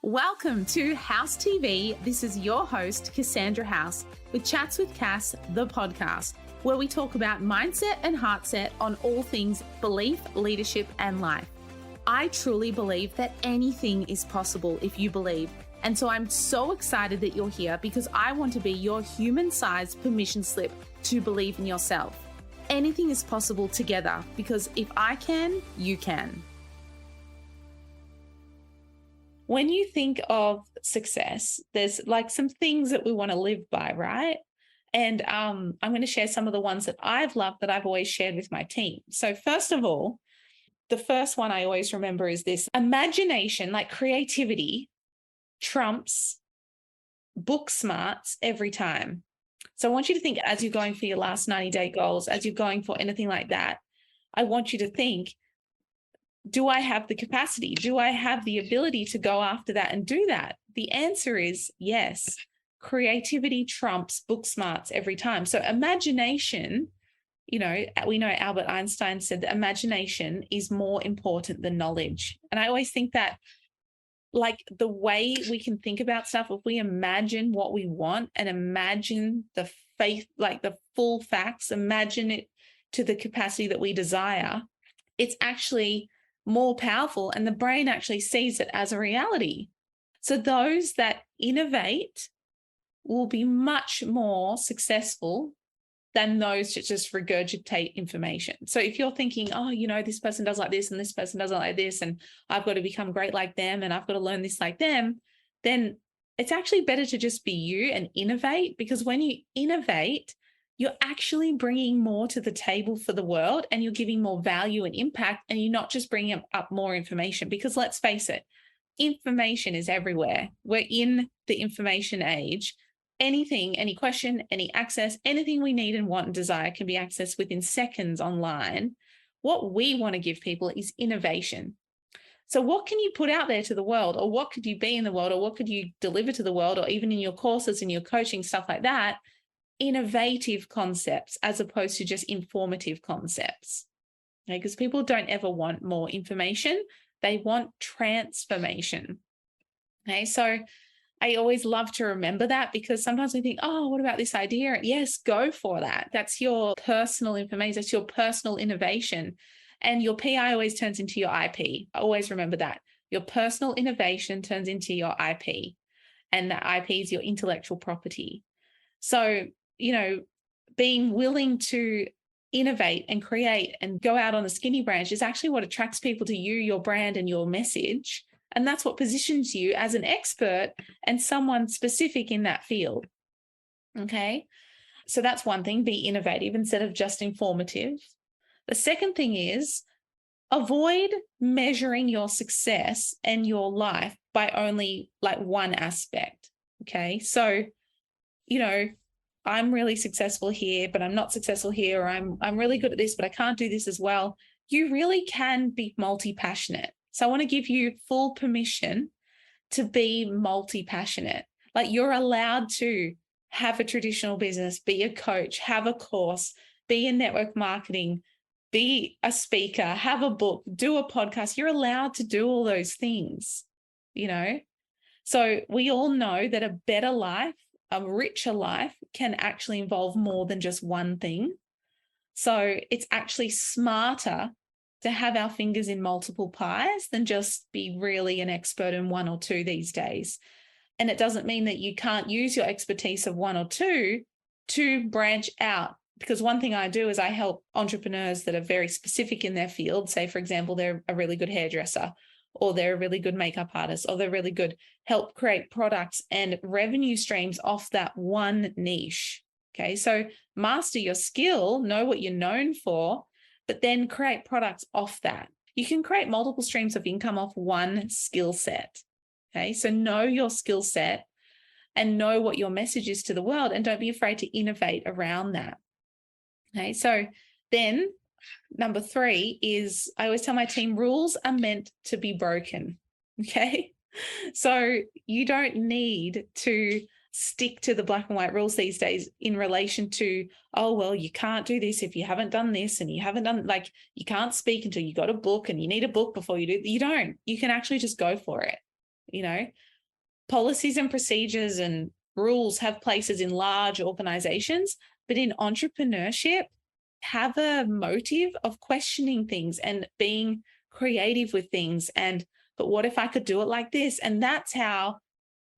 Welcome to House TV. This is your host, Cassandra House, with Chats with Cass, the podcast, where we talk about mindset and heartset on all things belief, leadership, and life. I truly believe that anything is possible if you believe. And so I'm so excited that you're here because I want to be your human-sized permission slip to believe in yourself. Anything is possible together because if I can, you can. When you think of success, there's like some things that we want to live by, right? And I'm going to share some of the ones that I've loved that I've always shared with my team. So first of all, the first one I always remember is this: imagination, like creativity, trumps book smarts every time. So I want you to think, as you're going for your last 90-day goals, as you're going for anything like that, I want you to think, do I have the capacity? Do I have the ability to go after that and do that? The answer is yes. Creativity trumps book smarts every time. So imagination, we know Albert Einstein said that imagination is more important than knowledge. And I always think that, like, the way we can think about stuff, if we imagine what we want and imagine the faith, like the full facts, imagine it to the capacity that we desire, it's actually more powerful, and the brain actually sees it as a reality. So those that innovate will be much more successful than those that just regurgitate information. So if you're thinking, this person does like this and this person doesn't like this, and I've got to become great like them and I've got to learn this like them, then it's actually better to just be you and innovate, because when you innovate, you're actually bringing more to the table for the world, and you're giving more value and impact, and you're not just bringing up more information. Because let's face it, information is everywhere. We're in the information age. Anything, any question, any access, anything we need and want and desire can be accessed within seconds online. What we want to give people is innovation. So what can you put out there to the world, or what could you be in the world, or what could you deliver to the world, or even in your courses and your coaching, stuff like that? Innovative concepts as opposed to just informative concepts. Okay? Because people don't ever want more information. They want transformation. Okay, so I always love to remember that, because sometimes we think, what about this idea? Yes, go for that. That's your personal information. That's your personal innovation. And your PI always turns into your IP. Always remember that. Your personal innovation turns into your IP. And that IP is your intellectual property. So, being willing to innovate and create and go out on a skinny branch is actually what attracts people to you, your brand, and your message. And that's what positions you as an expert and someone specific in that field. Okay. So that's one thing, be innovative instead of just informative. The second thing is avoid measuring your success and your life by only like one aspect. Okay. So, I'm really successful here, but I'm not successful here, or I'm really good at this, but I can't do this as well. You really can be multi-passionate. So I want to give you full permission to be multi-passionate. Like, you're allowed to have a traditional business, be a coach, have a course, be in network marketing, be a speaker, have a book, do a podcast. You're allowed to do all those things, So we all know that a better life, a richer life, can actually involve more than just one thing. So it's actually smarter to have our fingers in multiple pies than just be really an expert in one or two these days. And it doesn't mean that you can't use your expertise of one or two to branch out. Because one thing I do is I help entrepreneurs that are very specific in their field. Say, for example, they're a really good hairdresser, or they're a really good makeup artist, or they're really good, help create products and revenue streams off that one niche. Okay, so master your skill, know what you're known for, but then create products off that. You can create multiple streams of income off one skill set. Okay, so know your skill set and know what your message is to the world, and don't be afraid to innovate around that. Okay, so then number 3 is, I always tell my team, rules are meant to be broken. Okay, so you don't need to stick to the black and white rules these days in relation to, you can't do this if you haven't done this, and you haven't done, like, you can't speak until you got a book, and you need a book before you do. You don't. You can actually just go for it. You know, policies and procedures and rules have places in large organizations, but in entrepreneurship, have a motive of questioning things and being creative with things. And, but what if I could do it like this? And that's how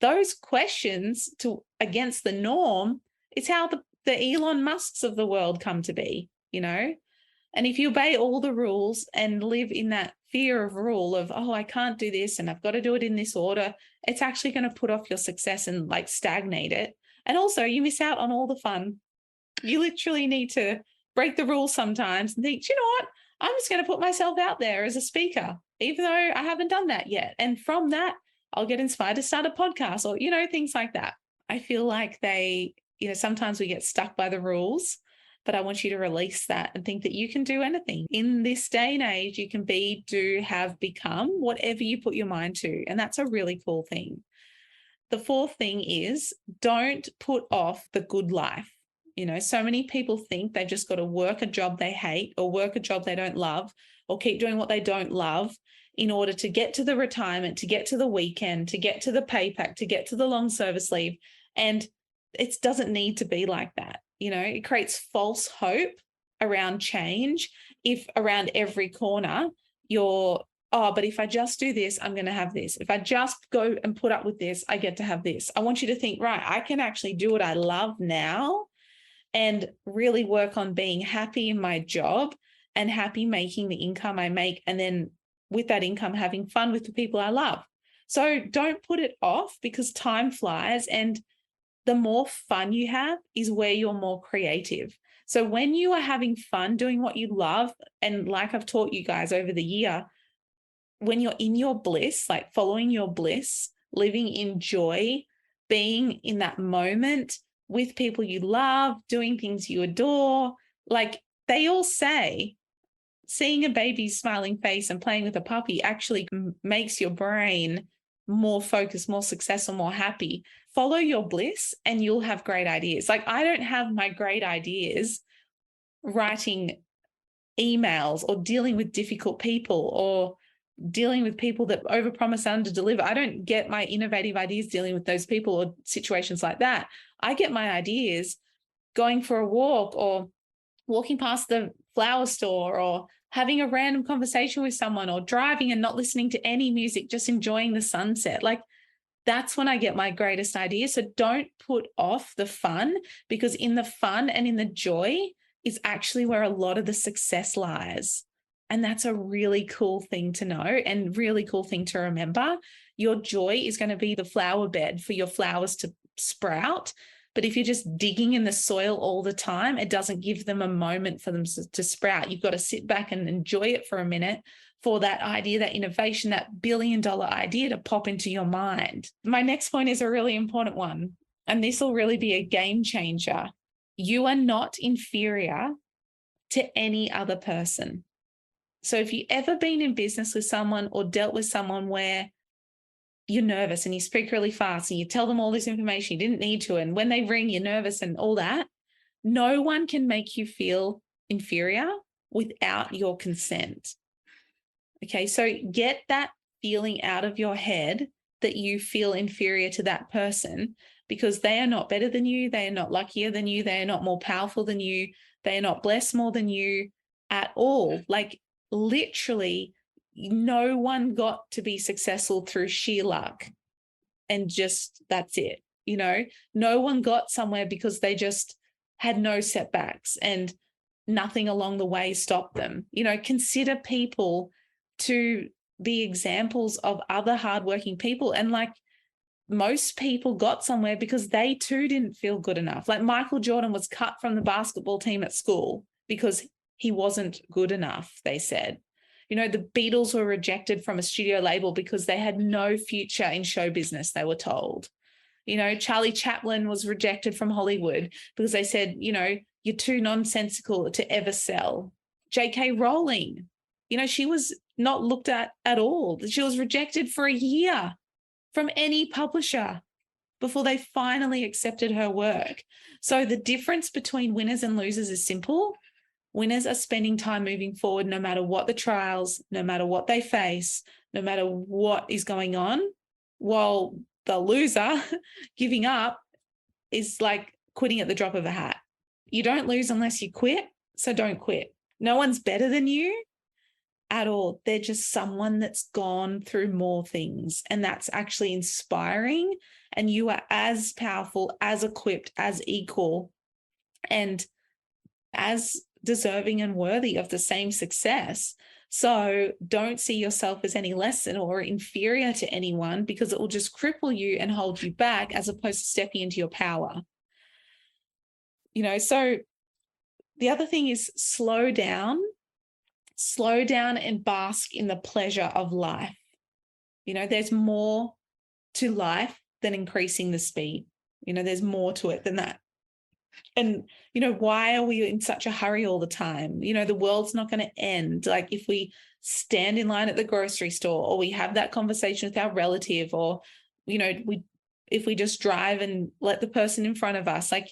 those questions to against the norm, it's how the Elon Musks of the world come to be, you know? And if you obey all the rules and live in that fear of rule of, oh, I can't do this and I've got to do it in this order, it's actually going to put off your success and like stagnate it. And also you miss out on all the fun. You literally need to break the rules sometimes and think, you know what? I'm just going to put myself out there as a speaker, even though I haven't done that yet. And from that, I'll get inspired to start a podcast or, you know, things like that. I feel like sometimes we get stuck by the rules, but I want you to release that and think that you can do anything. In this day and age, you can be, do, have, become whatever you put your mind to. And that's a really cool thing. The fourth thing is don't put off the good life. You know, so many people think they've just got to work a job they hate or work a job they don't love or keep doing what they don't love in order to get to the retirement, to get to the weekend, to get to the pay pack, to get to the long service leave. And it doesn't need to be like that. You know, it creates false hope around change if around every corner you're, oh, but if I just do this, I'm going to have this. If I just go and put up with this, I get to have this. I want you to think, right, I can actually do what I love now and really work on being happy in my job and happy making the income I make. And then with that income, having fun with the people I love. So don't put it off because time flies, and the more fun you have is where you're more creative. So when you are having fun doing what you love, and like I've taught you guys over the year, when you're in your bliss, like following your bliss, living in joy, being in that moment with people you love, doing things you adore, like they all say, seeing a baby's smiling face and playing with a puppy actually makes your brain more focused, more successful, more happy. Follow your bliss and you'll have great ideas. Like I don't have my great ideas writing emails or dealing with difficult people or dealing with people that overpromise and underdeliver. I don't get my innovative ideas dealing with those people or situations like that. I get my ideas going for a walk or walking past the flower store or having a random conversation with someone or driving and not listening to any music, just enjoying the sunset. Like that's when I get my greatest ideas. So don't put off the fun, because in the fun and in the joy is actually where a lot of the success lies. And that's a really cool thing to know and really cool thing to remember. Your joy is going to be the flower bed for your flowers to sprout. But if you're just digging in the soil all the time, it doesn't give them a moment for them to sprout. You've got to sit back and enjoy it for a minute for that idea, that innovation, that billion-dollar idea to pop into your mind. My next point is a really important one, and this will really be a game changer. You are not inferior to any other person. So if you've ever been in business with someone or dealt with someone where you're nervous and you speak really fast and you tell them all this information you didn't need to, and when they ring, you're nervous and all that, no one can make you feel inferior without your consent. Okay, so get that feeling out of your head that you feel inferior to that person, because they are not better than you, they are not luckier than you, they are not more powerful than you, they are not blessed more than you at all. Like literally, no one got to be successful through sheer luck and just that's it. You know, no one got somewhere because they just had no setbacks and nothing along the way stopped them. You know, consider people to be examples of other hardworking people. And like most people got somewhere because they too didn't feel good enough. Like Michael Jordan was cut from the basketball team at school because he wasn't good enough, they said. You know, the Beatles were rejected from a studio label because they had no future in show business, they were told. You know, Charlie Chaplin was rejected from Hollywood because they said, you know, you're too nonsensical to ever sell. J.K. Rowling, you know, she was not looked at all. She was rejected for a year from any publisher before they finally accepted her work. So the difference between winners and losers is simple. Winners are spending time moving forward no matter what the trials, no matter what they face, no matter what is going on. while the loser giving up is like quitting at the drop of a hat. You don't lose unless you quit, so don't quit. No one's better than you at all. They're just someone that's gone through more things, and that's actually inspiring. And you are as powerful, as equipped, as equal, and as deserving and worthy of the same success. So don't see yourself as any less than or inferior to anyone, because it will just cripple you and hold you back, as opposed to stepping into your power. So the other thing is slow down and bask in the pleasure of life. There's more to life than increasing the speed. There's more to it than that. And, why are we in such a hurry all the time? The world's not going to end. Like if we stand in line at the grocery store, or we have that conversation with our relative, or, if we just drive and let the person in front of us, like,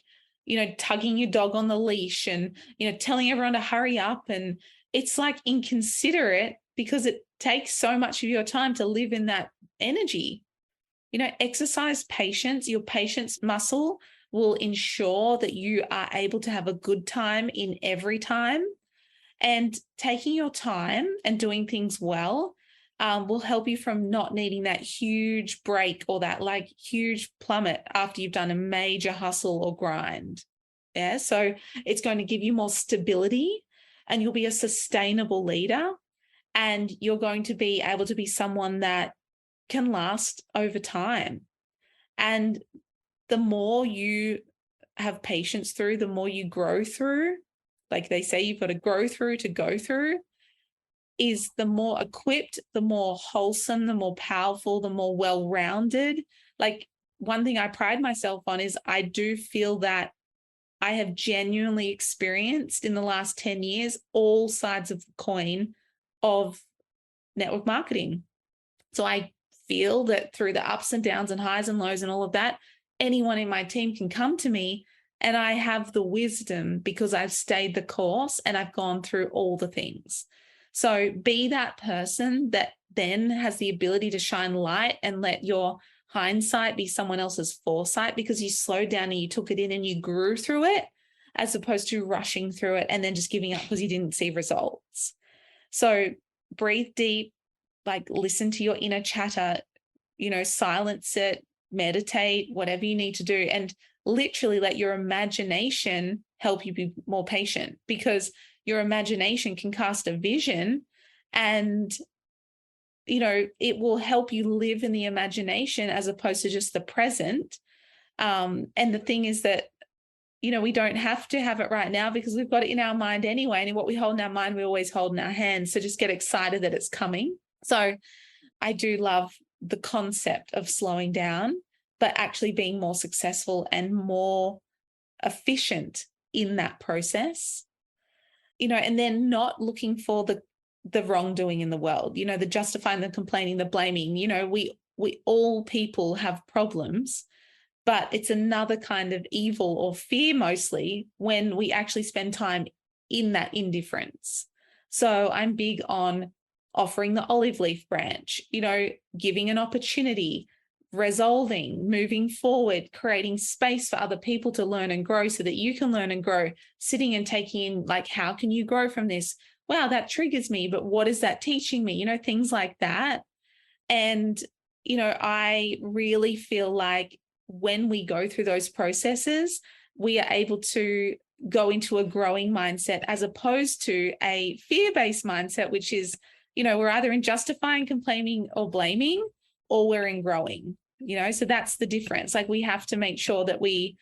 tugging your dog on the leash and, telling everyone to hurry up. And it's like inconsiderate, because it takes so much of your time to live in that energy. Exercise patience. Your patience muscle will ensure that you are able to have a good time in every time. And taking your time and doing things well will help you from not needing that huge break, or that like huge plummet after you've done a major hustle or grind. Yeah. So it's going to give you more stability, and you'll be a sustainable leader, and you're going to be able to be someone that can last over time. And the more you have patience through, the more you grow through. Like they say, you've got to grow through to go through. Is the more equipped, the more wholesome, the more powerful, the more well-rounded. Like one thing I pride myself on is I do feel that I have genuinely experienced in the last 10 years all sides of the coin of network marketing. So I feel that through the ups and downs and highs and lows and all of that, anyone in my team can come to me, and I have the wisdom because I've stayed the course and I've gone through all the things. So be that person that then has the ability to shine light and let your hindsight be someone else's foresight, because you slowed down and you took it in and you grew through it, as opposed to rushing through it and then just giving up because you didn't see results. So breathe deep, like listen to your inner chatter, silence it, meditate, whatever you need to do, and literally let your imagination help you be more patient, because your imagination can cast a vision, and it will help you live in the imagination as opposed to just the present. And the thing is that we don't have to have it right now, because we've got it in our mind anyway, and what we hold in our mind we always hold in our hands. So just get excited that it's coming. So I do love the concept of slowing down, but actually being more successful and more efficient in that process, and then not looking for the wrongdoing in the world, the justifying, the complaining, the blaming. We all people have problems, but it's another kind of evil or fear mostly when we actually spend time in that indifference. So I'm big on offering the olive leaf branch, giving an opportunity, resolving, moving forward, creating space for other people to learn and grow so that you can learn and grow, sitting and taking in, like, how can you grow from this? Wow, that triggers me, but what is that teaching me? Things like that. And, I really feel like when we go through those processes, we are able to go into a growing mindset, as opposed to a fear-based mindset, which is, we're either in justifying, complaining, or blaming, or we're in growing, so that's the difference. Like we have to make sure that we,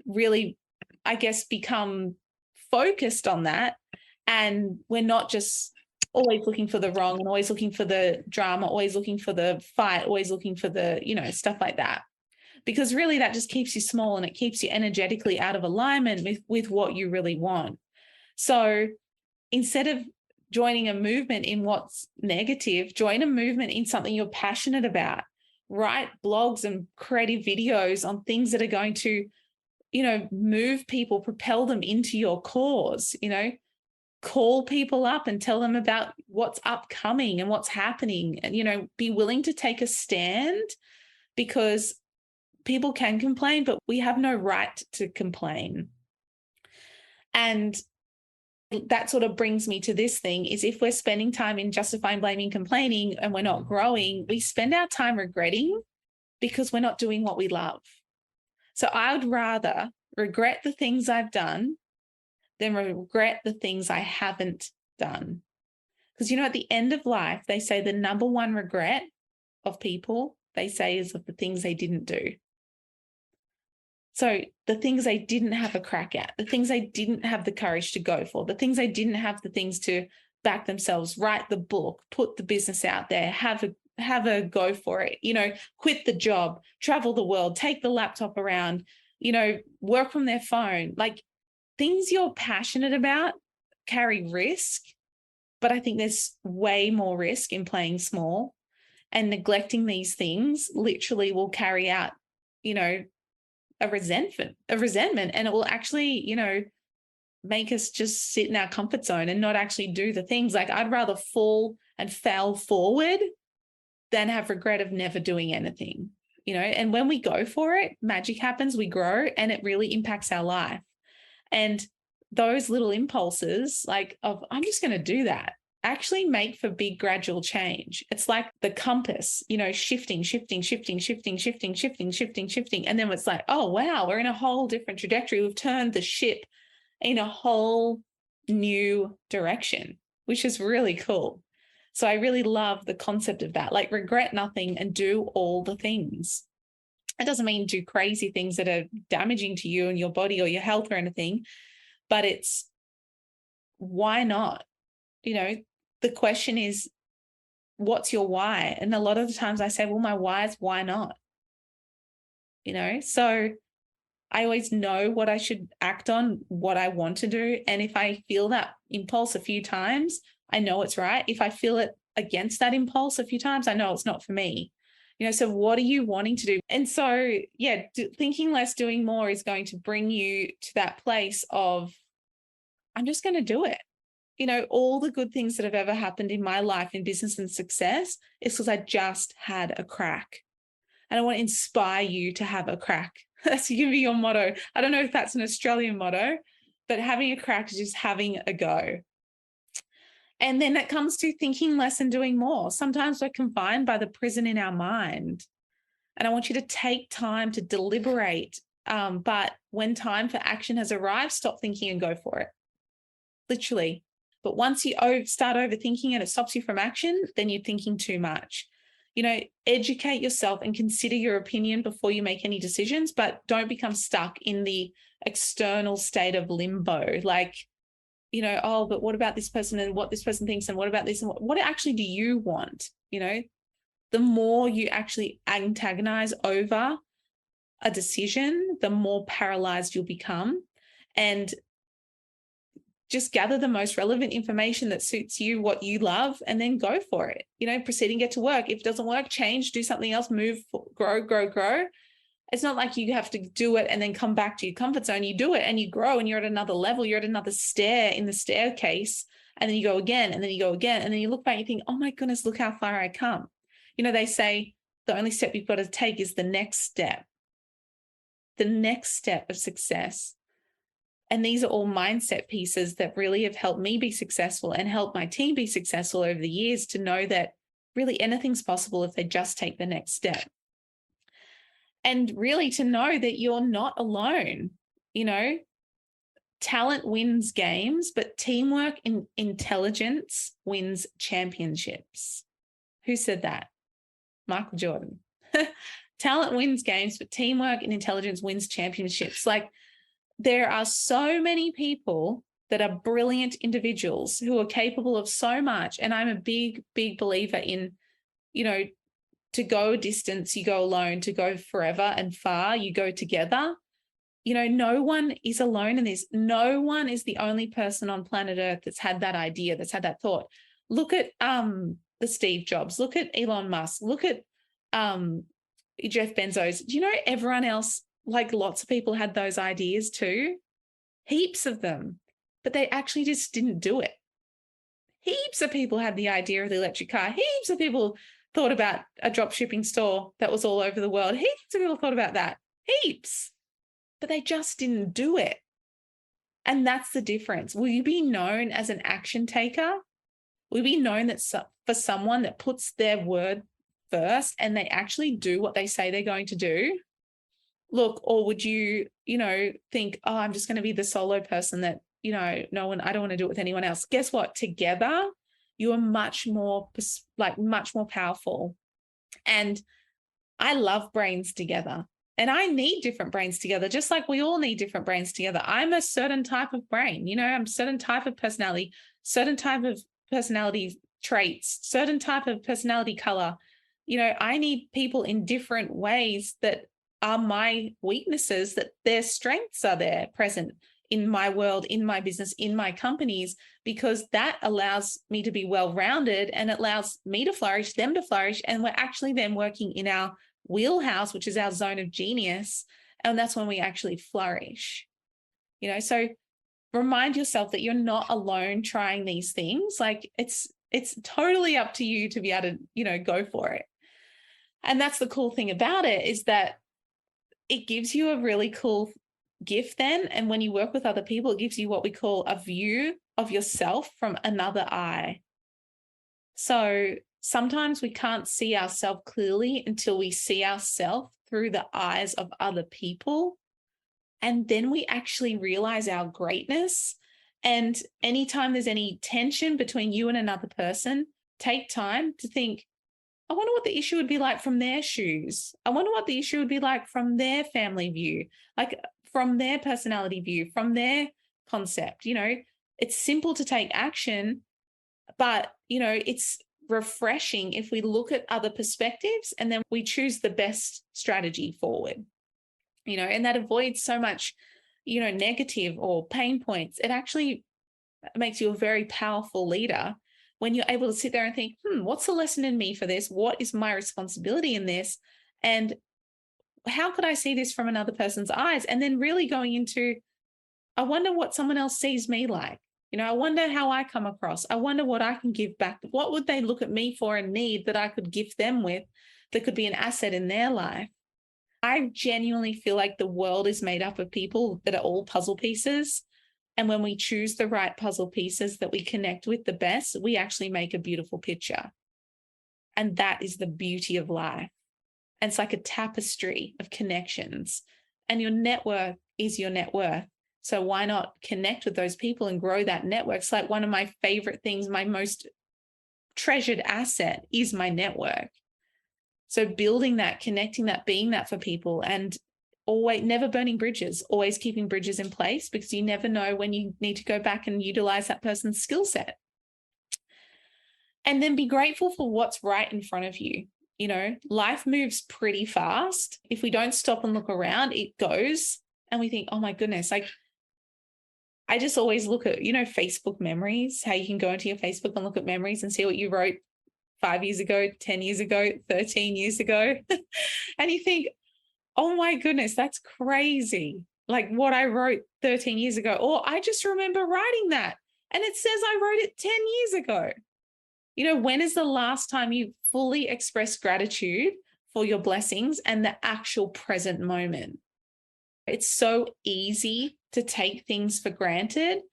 really, I guess, become focused on that. And we're not just always looking for the wrong and always looking for the drama, always looking for the fight, always looking for the, stuff like that. Because really that just keeps you small, and it keeps you energetically out of alignment with what you really want. So instead of joining a movement in what's negative, join a movement in something you're passionate about. Write blogs and creative videos on things that are going to, move people, propel them into your cause. call people up and tell them about what's upcoming and what's happening, and, be willing to take a stand, because people can complain, but we have no right to complain. And that sort of brings me to this thing, is if we're spending time in justifying, blaming, complaining, and we're not growing, we spend our time regretting because we're not doing what we love. So I would rather regret the things I've done than regret the things I haven't done. Because, at the end of life, they say the number one regret of people, they say, is of the things they didn't do. So the things they didn't have a crack at, the things they didn't have the courage to go for, the things they didn't have the things to back themselves, write the book, put the business out there, have a go for it, quit the job, travel the world, take the laptop around, work from their phone. Like, things you're passionate about carry risk, but I think there's way more risk in playing small, and neglecting these things literally will carry out, a resentment, and it will actually, make us just sit in our comfort zone and not actually do the things. Like, I'd rather fall and fail forward than have regret of never doing anything, and when we go for it, magic happens, we grow, and it really impacts our life. And those little impulses, like, of I'm just going to do that, actually make for big gradual change. It's like the compass, shifting. And then it's like, oh, wow, we're in a whole different trajectory. We've turned the ship in a whole new direction, which is really cool. So I really love the concept of that, like, regret nothing and do all the things. It doesn't mean do crazy things that are damaging to you and your body or your health or anything, but it's, why not? The question is, what's your why? And a lot of the times I say, well, my why is why not? So I always know what I should act on, what I want to do. And if I feel that impulse a few times, I know it's right. If I feel it against that impulse a few times, I know it's not for me. So what are you wanting to do? And so, yeah, thinking less, doing more is going to bring you to that place of, I'm just going to do it. All the good things that have ever happened in my life in business and success is because I just had a crack. And I want to inspire you to have a crack. That's going to be your motto. I don't know if that's an Australian motto, but having a crack is just having a go. And then it comes to thinking less and doing more. Sometimes we're confined by the prison in our mind. And I want you to take time to deliberate. But when time for action has arrived, stop thinking and go for it. Literally. But once you start overthinking and it stops you from action, then you're thinking too much. Educate yourself and consider your opinion before you make any decisions, but don't become stuck in the external state of limbo. Like, oh, but what about this person and what this person thinks, and what about this, and what actually do you want? The more you actually antagonize over a decision, the more paralyzed you'll become. And just gather the most relevant information that suits you, what you love, and then go for it. Proceed and get to work. If it doesn't work, change, do something else, move, grow. It's not like you have to do it and then come back to your comfort zone. You do it and you grow, and you're at another level. You're at another stair in the staircase, and then you go again, and then you go again, and then you look back and you think, oh my goodness, look how far I come. They say the only step you've got to take is the next step. The next step of success. And these are all mindset pieces that really have helped me be successful and helped my team be successful over the years, to know that really anything's possible if they just take the next step. And really to know that you're not alone. Talent wins games, but teamwork and intelligence wins championships. Who said that? Michael Jordan. Talent wins games, but teamwork and intelligence wins championships. Like, there are so many people that are brilliant individuals who are capable of so much. And I'm a big, big believer in, to go a distance, you go alone, to go forever and far, you go together. No one is alone in this. No one is the only person on planet Earth that's had that idea, that's had that thought. Look at the Steve Jobs, look at Elon Musk, look at Jeff Bezos. Do you know everyone else, like lots of people had those ideas too? Heaps of them. but they actually just didn't do it. Heaps of people had the idea of the electric car. Heaps of people thought about a drop shipping store that was all over the world. Heaps of people thought about that. Heaps. But they just didn't do it. And that's the difference. Will you be known as an action taker? Will you be known that for someone that puts their word first and they actually do what they say they're going to do? Look, or would you, think, oh, I'm just going to be the solo person that, no one, I don't want to do it with anyone else. Guess what? Together, you are much more powerful. And I love brains together. And I need different brains together, just like we all need different brains together. I'm a certain type of brain, I'm a certain type of personality, certain type of personality traits, certain type of personality color. I need people in different ways that are my weaknesses, that their strengths are there present in my world, in my business, in my companies, because that allows me to be well-rounded and it allows me to flourish, them to flourish. And we're actually then working in our wheelhouse, which is our zone of genius. And that's when we actually flourish. So remind yourself that you're not alone trying these things. Like it's totally up to you to be able to, go for it. And that's the cool thing about it, is that it gives you a really cool gift then. And when you work with other people, it gives you what we call a view of yourself from another eye. So sometimes we can't see ourselves clearly until we see ourselves through the eyes of other people. And then we actually realize our greatness. And anytime there's any tension between you and another person, take time to think, I wonder what the issue would be like from their shoes. I wonder what the issue would be like from their family view, like from their personality view, from their concept. It's simple to take action, but, it's refreshing if we look at other perspectives and then we choose the best strategy forward, and that avoids so much, negative or pain points. It actually makes you a very powerful leader when you're able to sit there and think, what's the lesson in me for this? What is my responsibility in this? And how could I see this from another person's eyes? And then really going into, I wonder what someone else sees me like. I wonder how I come across. I wonder what I can give back. What would they look at me for and need that I could gift them with that could be an asset in their life? I genuinely feel like the world is made up of people that are all puzzle pieces. And when we choose the right puzzle pieces that we connect with the best, we actually make a beautiful picture. And that is the beauty of life. And it's like a tapestry of connections. And your network is your net worth. So why not connect with those people and grow that network? It's like one of my favorite things, my most treasured asset is my network. So building that, connecting that, being that for people, and always never burning bridges, always keeping bridges in place, because you never know when you need to go back and utilize that person's skill set. And then be grateful for what's right in front of you. Life moves pretty fast. If we don't stop and look around, it goes, and we think, oh my goodness, like I just always look at, Facebook memories, how you can go into your Facebook and look at memories and see what you wrote 5 years ago, 10 years ago, 13 years ago. And you think, oh my goodness, that's crazy. Like what I wrote 13 years ago, or I just remember writing that. And it says I wrote it 10 years ago. When is the last time you fully expressed gratitude for your blessings and the actual present moment? It's so easy to take things for granted,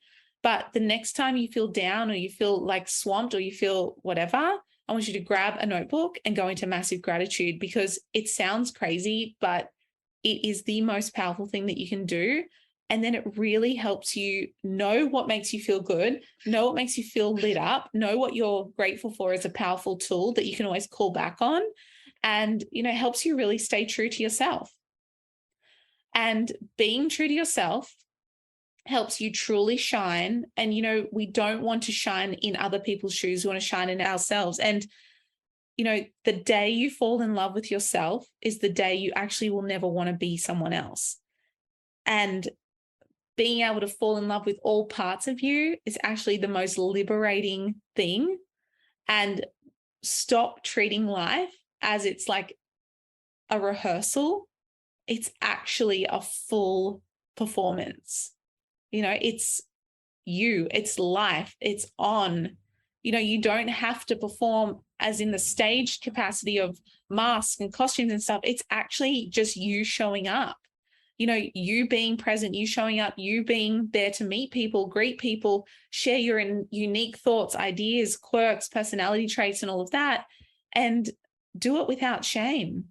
but the next time you feel down or you feel like swamped or you feel whatever, I want you to grab a notebook and go into massive gratitude, because it sounds crazy, but it is the most powerful thing that you can do. And then it really helps you know what makes you feel good, know what makes you feel lit up, know what you're grateful for as a powerful tool that you can always call back on, and, helps you really stay true to yourself. And being true to yourself helps you truly shine. And, we don't want to shine in other people's shoes. We want to shine in ourselves. And, the day you fall in love with yourself is the day you actually will never want to be someone else. And being able to fall in love with all parts of you is actually the most liberating thing. And stop treating life as it's like a rehearsal. It's actually a full performance. It's you, it's life, it's on. You don't have to perform as in the staged capacity of masks and costumes and stuff. It's actually just you showing up, you being present, you showing up, you being there to meet people, greet people, share your unique thoughts, ideas, quirks, personality traits, and all of that, and do it without shame.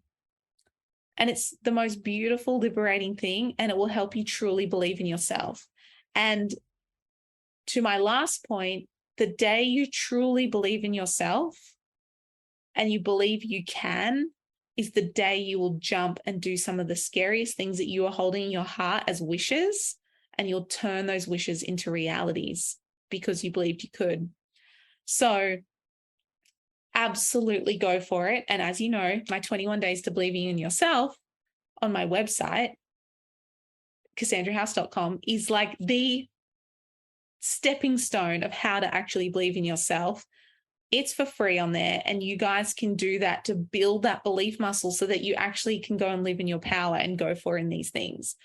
And it's the most beautiful, liberating thing, and it will help you truly believe in yourself. And to my last point, the day you truly believe in yourself and you believe you can is the day you will jump and do some of the scariest things that you are holding in your heart as wishes, and you'll turn those wishes into realities because you believed you could. So absolutely go for it. And as you know, my 21 days to believing in yourself on my website, cassandrahouse.com, is like the stepping stone of how to actually believe in yourself. It's for free on there, and you guys can do that to build that belief muscle so that you actually can go and live in your power and go for in these things.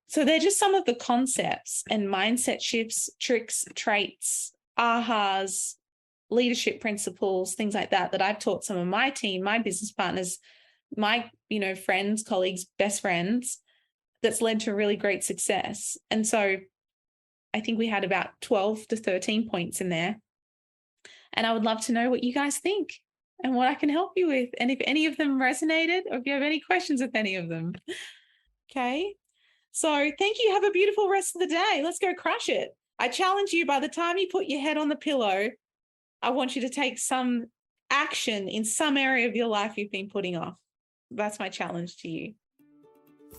So they're just some of the concepts and mindset shifts, tricks, traits, ahas, leadership principles, things like that I've taught some of my team, my business partners, my friends, colleagues, best friends, that's led to really great success. And so I think we had about 12 to 13 points in there. And I would love to know what you guys think and what I can help you with. And if any of them resonated, or if you have any questions with any of them. Okay. So thank you. Have a beautiful rest of the day. Let's go crush it. I challenge you, by the time you put your head on the pillow, I want you to take some action in some area of your life you've been putting off. That's my challenge to you.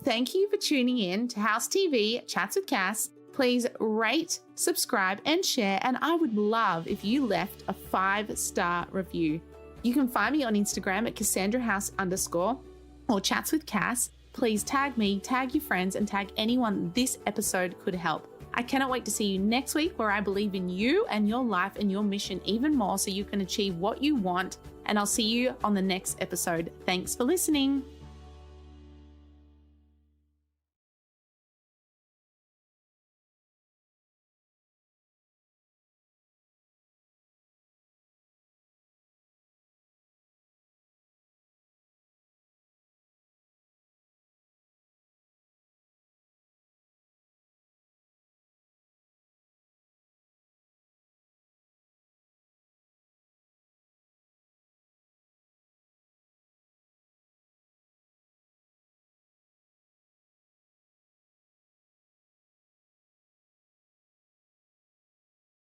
Thank you for tuning in to House TV Chats with Cass. Please rate, subscribe, and share. And I would love if you left a 5-star review. You can find me on Instagram at CassandraHouse_ or Chats with Cass. Please tag me, tag your friends, and tag anyone this episode could help. I cannot wait to see you next week, where I believe in you and your life and your mission even more so you can achieve what you want. And I'll see you on the next episode. Thanks for listening.